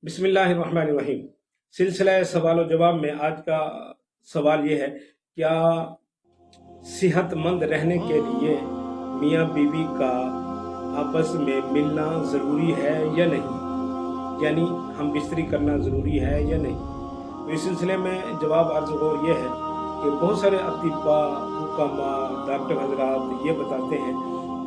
बिस्मिल्लाहिर्रहमानिर्रहीम। सिलसिला सवाल और जवाब में आज का सवाल ये है, क्या सेहतमंद रहने के लिए मियाँ बीवी का आपस में मिलना ज़रूरी है या नहीं, यानी हम बिस्तरी करना ज़रूरी है या नहीं। तो इस सिलसिले में जवाब अर्ज़ और ये है कि बहुत सारे अतिबा, हुक्मा, डॉक्टर हजरात ये बताते हैं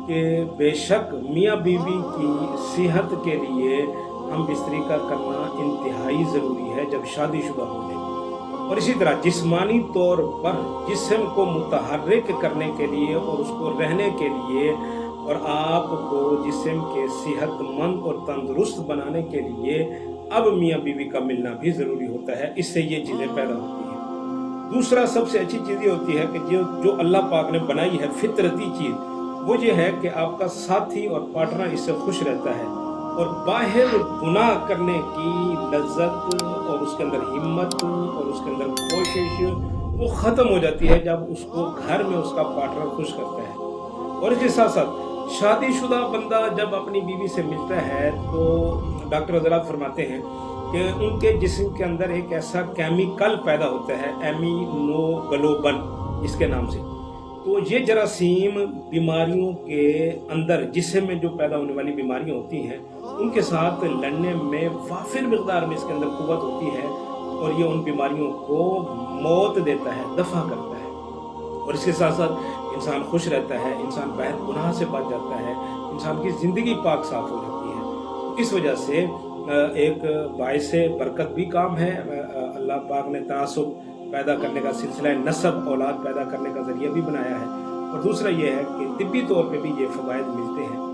कि बेशक मियाँ बीवी की सेहत के लिए हम बिस्तरी का करना इंतहाई ज़रूरी है जब शादीशुदा हो जाए। और इसी तरह जिस्मानी तौर पर जिस्म को मुतहर्रिक करने के लिए और उसको रहने के लिए और आपको जिस्म के सेहतमंद और तंदुरुस्त बनाने के लिए अब मियाँ बीवी का मिलना भी ज़रूरी होता है। इससे ये चीज़ें पैदा होती हैं। दूसरा सबसे अच्छी चीज़ ये होती है कि जो अल्लाह पाक ने बनाई है फितरती चीज़, वो ये है कि आपका साथी और पार्टनर इससे खुश रहता है और बाहर गुनाह करने की लज्जत और उसके अंदर हिम्मत और उसके अंदर कोशिश वो ख़त्म हो जाती है जब उसको घर में उसका पार्टनर खुश करता है। और इसके साथ साथ शादीशुदा बंदा जब अपनी बीवी से मिलता है तो डॉक्टर हज़रात फरमाते हैं कि उनके जिस्म के अंदर एक ऐसा केमिकल पैदा होता है, इम्यूनोग्लोबुलिन इसके नाम से। तो ये जरासीम बीमारियों के अंदर जिस्म में जो पैदा होने वाली बीमारियां होती हैं उनके साथ लड़ने में वाफिर मिकदार में इसके अंदर कुव्वत होती है और ये उन बीमारियों को मौत देता है, दफा करता है। और इसके साथ साथ इंसान खुश रहता है, इंसान बाहर गुनाह से बच जाता है, इंसान की ज़िंदगी पाक साफ हो जाती है। इस वजह से एक बाइस बरकत भी काम है। अल्लाह पाक ने तनासुब पैदा करने का सिलसिला नसब औलाद पैदा करने का ज़रिया भी बनाया है। और दूसरा ये है कि तिब्बी तौर पे भी ये फ़वाइद मिलते हैं